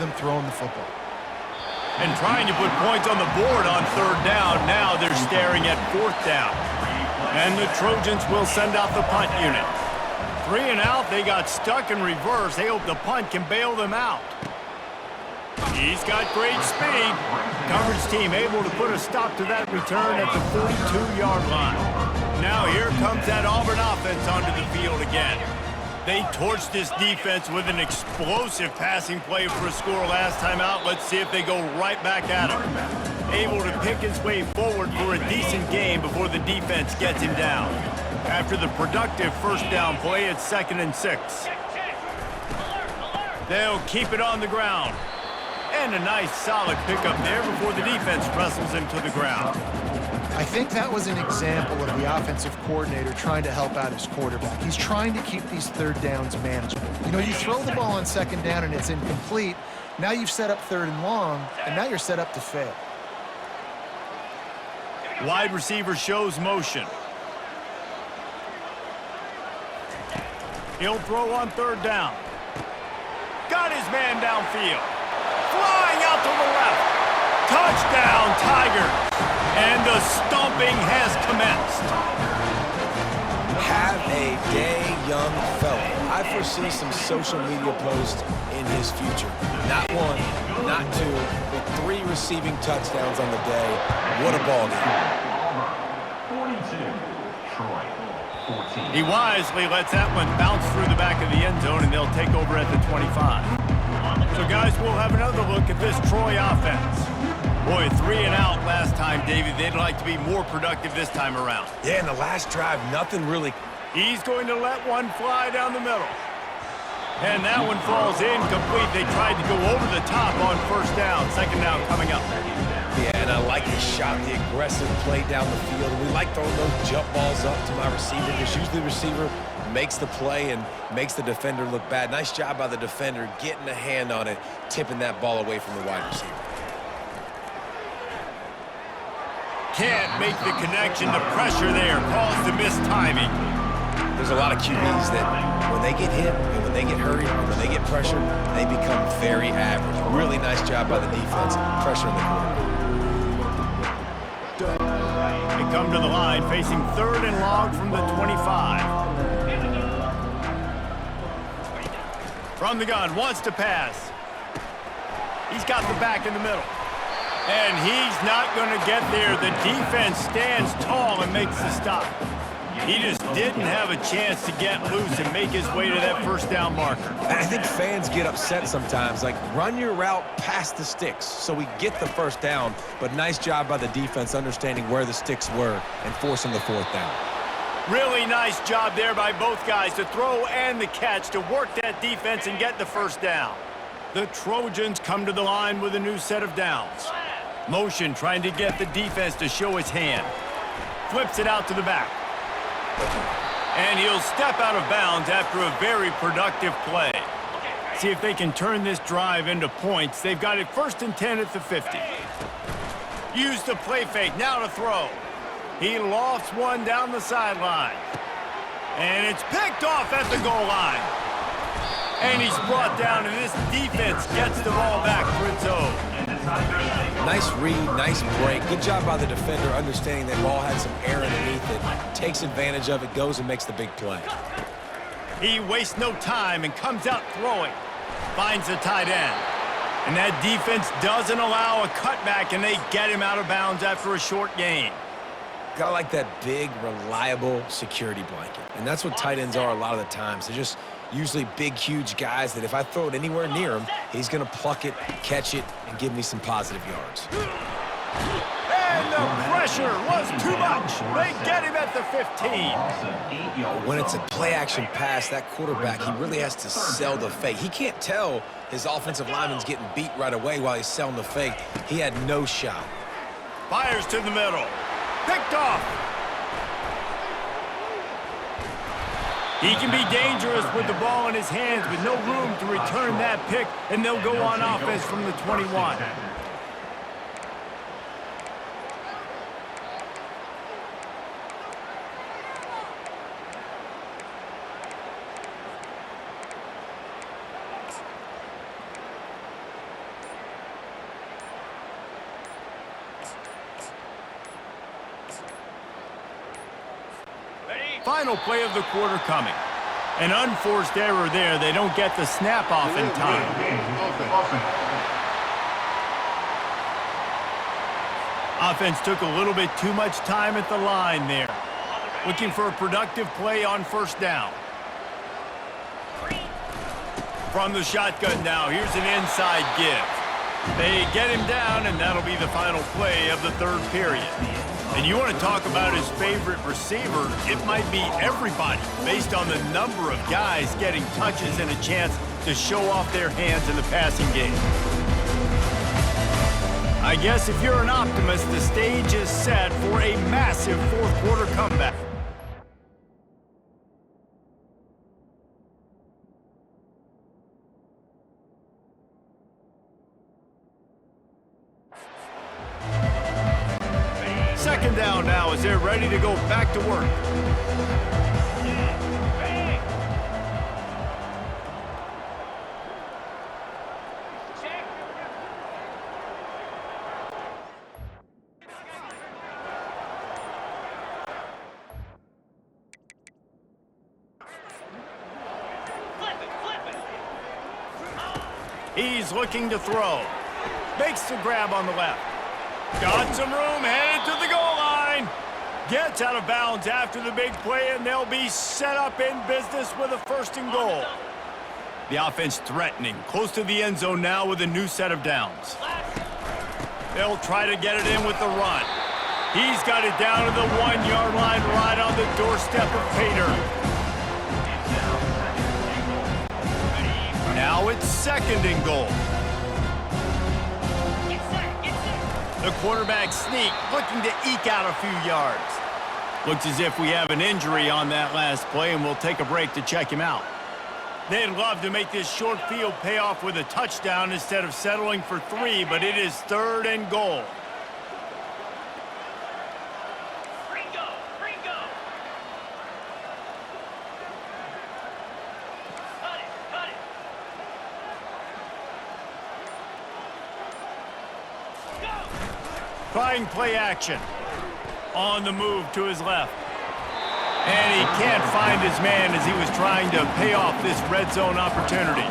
them throwing the football. And trying to put points on the board on third down. Now they're staring at fourth down. And the Trojans will send out the punt unit. 3 and out, they got stuck in reverse. They hope the punt can bail them out. He's got great speed. Coverage team able to put a stop to that return at the 42-yard line. Now here comes that Auburn offense onto the field again. They torched this defense with an explosive passing play for a score last time out. Let's see if they go right back at him. Able to pick his way forward for a decent game before the defense gets him down. After the productive first down play, it's 2nd and 6. They'll keep it on the ground. And a nice solid pickup there before the defense wrestles him to the ground. I think that was an example of the offensive coordinator trying to help out his quarterback. He's trying to keep these third downs manageable. You know, you throw the ball on second down and it's incomplete. Now you've set up third and long, and now you're set up to fail. Wide receiver shows motion. He'll throw on third down. Got his man downfield. Flying out to the left. Touchdown, Tigers. And the stomping has commenced. Have a day, young fella. I foresee some social media posts in his future. Not 1, not 2, but 3 receiving touchdowns on the day. What a ball game. He wisely lets that one bounce through the back of the end zone, and they'll take over at the 25. So, guys, we'll have another look at this Troy offense. Boy, 3 and out last time, David. They'd like to be more productive this time around. Yeah, in the last drive, nothing really. He's going to let one fly down the middle. And that one falls incomplete. They tried to go over the top on first down. Second down coming up. Yeah, and I like the shot, the aggressive play down the field. We like throwing those jump balls up to my receiver because usually the receiver makes the play and makes the defender look bad. Nice job by the defender getting a hand on it, tipping that ball away from the wide receiver. Can't make the connection. The pressure there caused the missed timing. There's a lot of QBs that when they get hit and when they get hurried and when they get pressured, they become very average. Really nice job by the defense, pressuring the quarterback. They come to the line facing 3rd and long from the 25. From the gun, wants to pass. He's got the back in the middle. And he's not going to get there. The defense stands tall and makes the stop. He just didn't have a chance to get loose and make his way to that first down marker. I think fans get upset sometimes. Like, run your route past the sticks so we get the first down. But nice job by the defense understanding where the sticks were and forcing the 4th down. Really nice job there by both guys to throw and the catch to work that defense and get the first down. The Trojans come to the line with a new set of downs. Motion trying to get the defense to show his hand. Flips it out to the back. And he'll step out of bounds after a very productive play. See if they can turn this drive into points. They've got it 1st and 10 at the 50. Use the play fake, now to throw. He lofts one down the sideline. And it's picked off at the goal line. And he's brought down, and this defense gets the ball back for its own. Nice read, nice break. Good job by the defender understanding that ball had some air underneath it. Takes advantage of it, goes and makes the big play. He wastes no time and comes out throwing. Finds the tight end. And that defense doesn't allow a cutback, and they get him out of bounds after a short gain. Got like that big, reliable security blanket. And that's what tight ends are a lot of the times. They're just usually big, huge guys that if I throw it anywhere near him, he's going to pluck it, catch it, and give me some positive yards. And the pressure was too much. They get him at the 15. When it's a play-action pass, that quarterback, he really has to sell the fake. He can't tell his offensive lineman's getting beat right away while he's selling the fake. He had no shot. Fires to the middle. Picked off. He can be dangerous with the ball in his hands with no room to return that pick, and they'll go on offense from the 21. Final play of the quarter coming. An unforced error there. They don't get the snap off in time. Offense took a little bit too much time at the line there. Looking for a productive play on first down. From the shotgun now, here's an inside give. They get him down, and that'll be the final play of the third period. And you want to talk about his favorite receiver, it might be everybody based on the number of guys getting touches and a chance to show off their hands in the passing game. I guess if you're an optimist, the stage is set for a massive fourth quarter comeback. Second down now as they're ready to go back to work. He's looking to throw. Makes the grab on the left. Got some room, headed to the goal line. Gets out of bounds after the big play, and they'll be set up in business with a first and goal. The offense threatening, close to the end zone now with a new set of downs. They'll try to get it in with the run. He's got it down to the 1-yard line right on the doorstep of Pater. Now it's second and goal. The quarterback sneak, looking to eke out a few yards. Looks as if we have an injury on that last play, and we'll take a break to check him out. They'd love to make this short field pay off with a touchdown instead of settling for 3, but it is third and goal. Trying play action. On the move to his left. And he can't find his man as he was trying to pay off this red zone opportunity.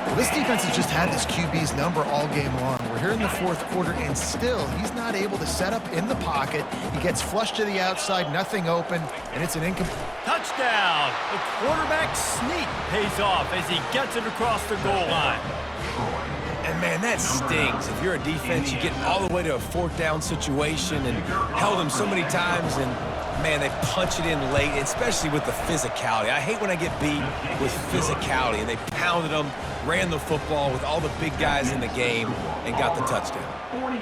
Well, this defense has just had this QB's number all game long. We're here in the fourth quarter, and still he's not able to set up in the pocket. He gets flushed to the outside, nothing open, and it's an incomplete. Touchdown! The quarterback sneak pays off as he gets it across the goal line. And, man, that stings. If you're a defense, you get all the way to a fourth down situation and held them so many times, and, man, they punch it in late, especially with the physicality. I hate when I get beat with physicality, and they pounded them, ran the football with all the big guys in the game, and got the touchdown. 42,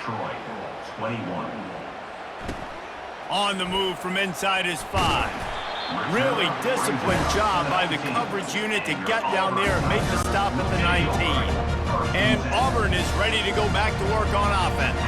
Troy, 21. On the move from inside his 5. Really disciplined job by the coverage unit to get down there and make the stop at the 19. And Auburn is ready to go back to work on offense.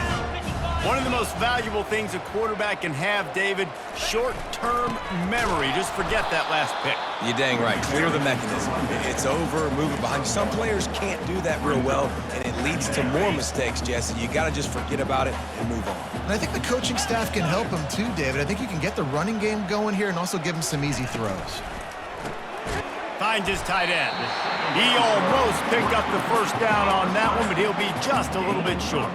One of the most valuable things a quarterback can have, David, short-term memory. Just forget that last pick. You're dang right. Clear the mechanism. It's over, move it behind you. Some players can't do that real well, and it leads to more mistakes, Jesse. You got to just forget about it and move on. And I think the coaching staff can help him too, David. I think you can get the running game going here and also give him some easy throws. Finds his tight end. He almost picked up the first down on that one, but he'll be just a little bit short.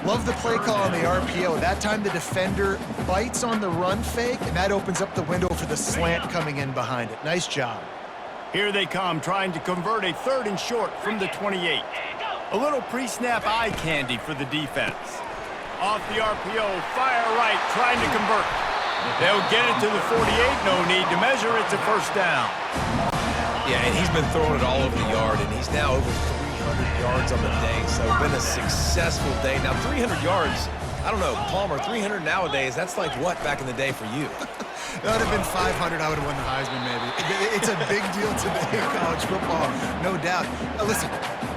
Love the play call on the RPO. That time the defender bites on the run fake, and that opens up the window for the slant coming in behind it. Nice job. Here they come, trying to convert a third and short from the 28. A little pre-snap eye candy for the defense. Off the RPO, fire right, trying to convert. They'll get it to the 48, no need to measure. It's a first down. Yeah, and he's been throwing it all over the yard, and he's now over 300 yards on the day, so been a successful day. Now, 300 yards, I don't know, Palmer, 300 nowadays, that's like what back in the day for you? That would have been 500. I would have won the Heisman, maybe. It's a big deal today in college football, no doubt. Now, listen,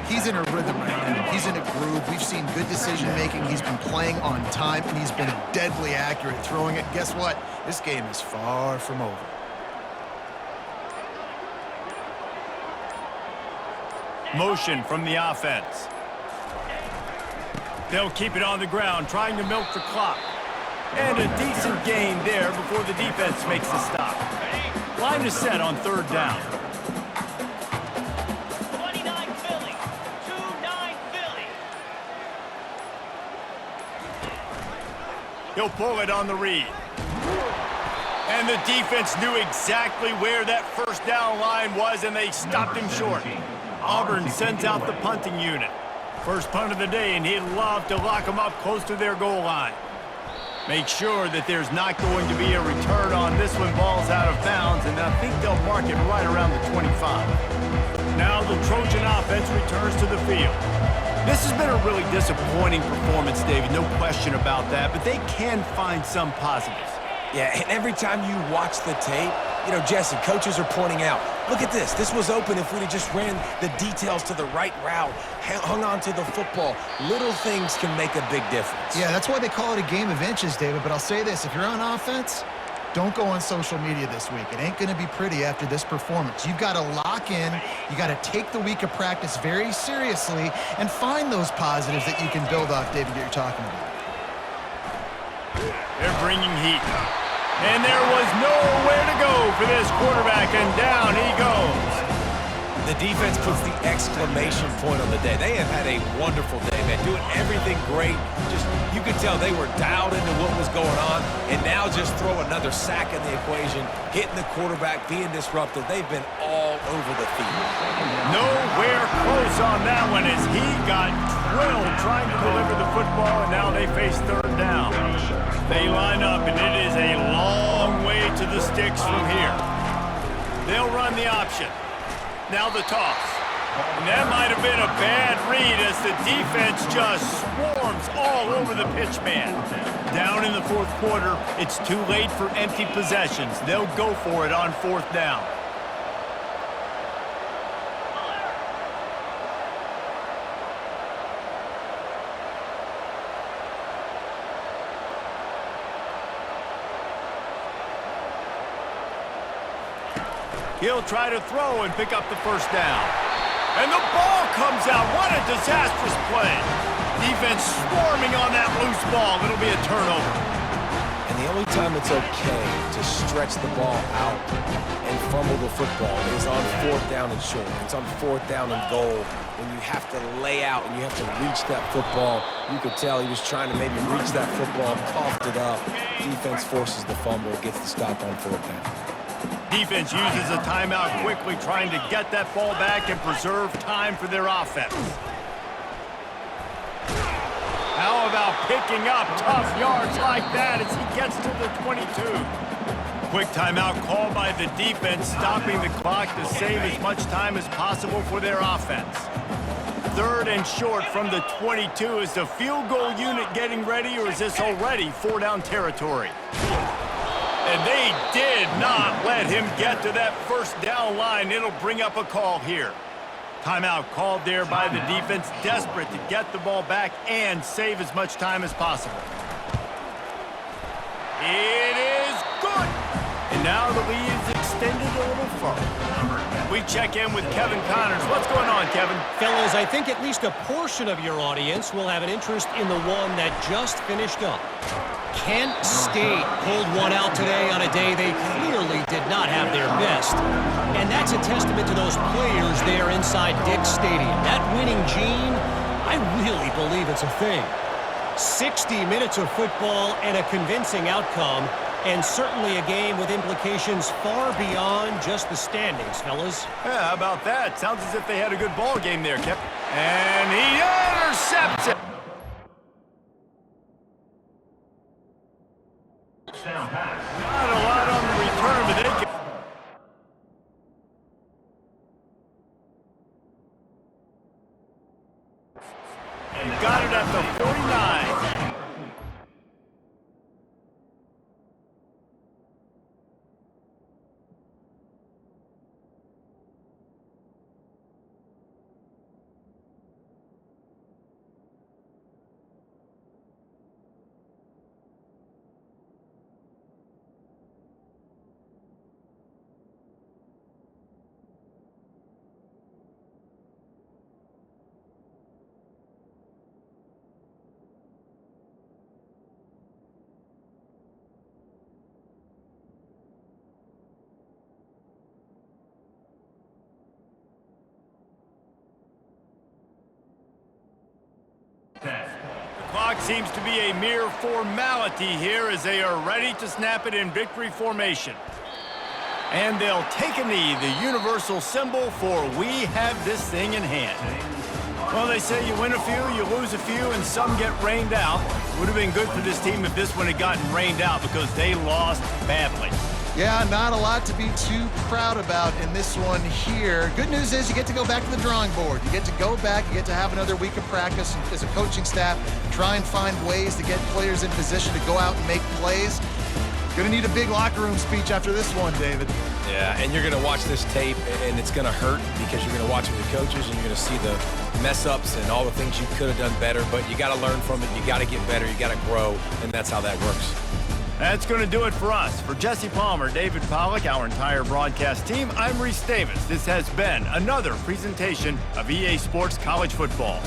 he's in a rhythm right now. He's in a groove. We've seen good decision-making. He's been playing on time, and he's been deadly accurate throwing it. Guess what? This game is far from over. Motion from the offense. They'll keep it on the ground, trying to milk the clock. And a decent gain there before the defense makes the stop. Line is set on third down. 29 Philly. 2-9 Philly. He'll pull it on the read. And the defense knew exactly where that first down line was, and they stopped him short. Auburn sends out the punting unit. First punt of the day, and he'd love to lock them up close to their goal line. Make sure that there's not going to be a return on this when ball's out of bounds, and I think they'll mark it right around the 25. Now the Trojan offense returns to the field. This has been a really disappointing performance, David, no question about that, but they can find some positives. Yeah, and every time you watch the tape, you know, Jesse, coaches are pointing out, look at this. This was open if we'd have just ran the details to the right route, hung on to the football. Little things can make a big difference. Yeah, that's why they call it a game of inches, David. But I'll say this, if you're on offense, don't go on social media this week. It ain't going to be pretty after this performance. You've got to lock in. You got to take the week of practice very seriously and find those positives that you can build off, David, that you're talking about. They're bringing heat. And there was nowhere to go for this quarterback, and down he goes. The defense puts the exclamation point on the day. They have had a wonderful day, man, doing everything great. Just, you could tell they were dialed into what was going on, and now just throw another sack in the equation, hitting the quarterback, being disruptive. They've been all over the field. Nowhere close on that one as he got drilled trying to deliver the football, and now they face third down. They line up, and it is a long way to the sticks from here. They'll run the option. Now the toss. And that might have been a bad read as the defense just swarms all over the pitch man. Down in the fourth quarter, it's too late for empty possessions. They'll go for it on fourth down. He'll try to throw and pick up the first down. And the ball comes out. What a disastrous play. Defense swarming on that loose ball. It'll be a turnover. And the only time it's okay to stretch the ball out and fumble the football is on fourth down and short. It's on fourth down and goal when you have to lay out and you have to reach that football. You could tell he was trying to maybe reach that football, coughed it up. Defense forces the fumble, gets the stop on fourth down. Defense uses a timeout quickly, trying to get that ball back and preserve time for their offense. How about picking up tough yards like that as he gets to the 22? Quick timeout called by the defense, stopping the clock to save as much time as possible for their offense. Third and short from the 22. Is the field goal unit getting ready, or is this already four-down territory? And they did not let him get to that first down line. It'll bring up a call here. Timeout called there by the defense, desperate to get the ball back and save as much time as possible. It is good. And now the lead is extended a little further. We check in with Kevin Connors. What's going on, Kevin? Fellas, I think at least a portion of your audience will have an interest in the one that just finished up. Kent State pulled one out today on a day they clearly did not have their best. And that's a testament to those players there inside Dick's Stadium. That winning gene, I really believe it's a thing. 60 minutes of football and a convincing outcome, and certainly a game with implications far beyond just the standings, fellas. Yeah, how about that? Sounds as if they had a good ball game there, Kevin. And he intercepts it. Down pass. Not a lot on the return, but they can. Got it at the 49. attack seems to be a mere formality here as they are ready to snap it in victory formation. And they'll take a knee, the universal symbol for we have this thing in hand. Well, they say you win a few, you lose a few, and some get rained out. Would have been good for this team if this one had gotten rained out because they lost badly. Yeah, not a lot to be too proud about in this one here. Good news is you get to go back to the drawing board. You get to go back, you get to have another week of practice and as a coaching staff, try and find ways to get players in position to go out and make plays. Gonna need a big locker room speech after this one, David. Yeah, and you're going to watch this tape, and it's going to hurt because you're going to watch it with the coaches, and you're going to see the mess-ups and all the things you could have done better, but you got to learn from it. You got to get better. You got to grow, and that's how that works. That's going to do it for us. For Jesse Palmer, David Pollack, our entire broadcast team, I'm Reese Davis. This has been another presentation of EA Sports College Football.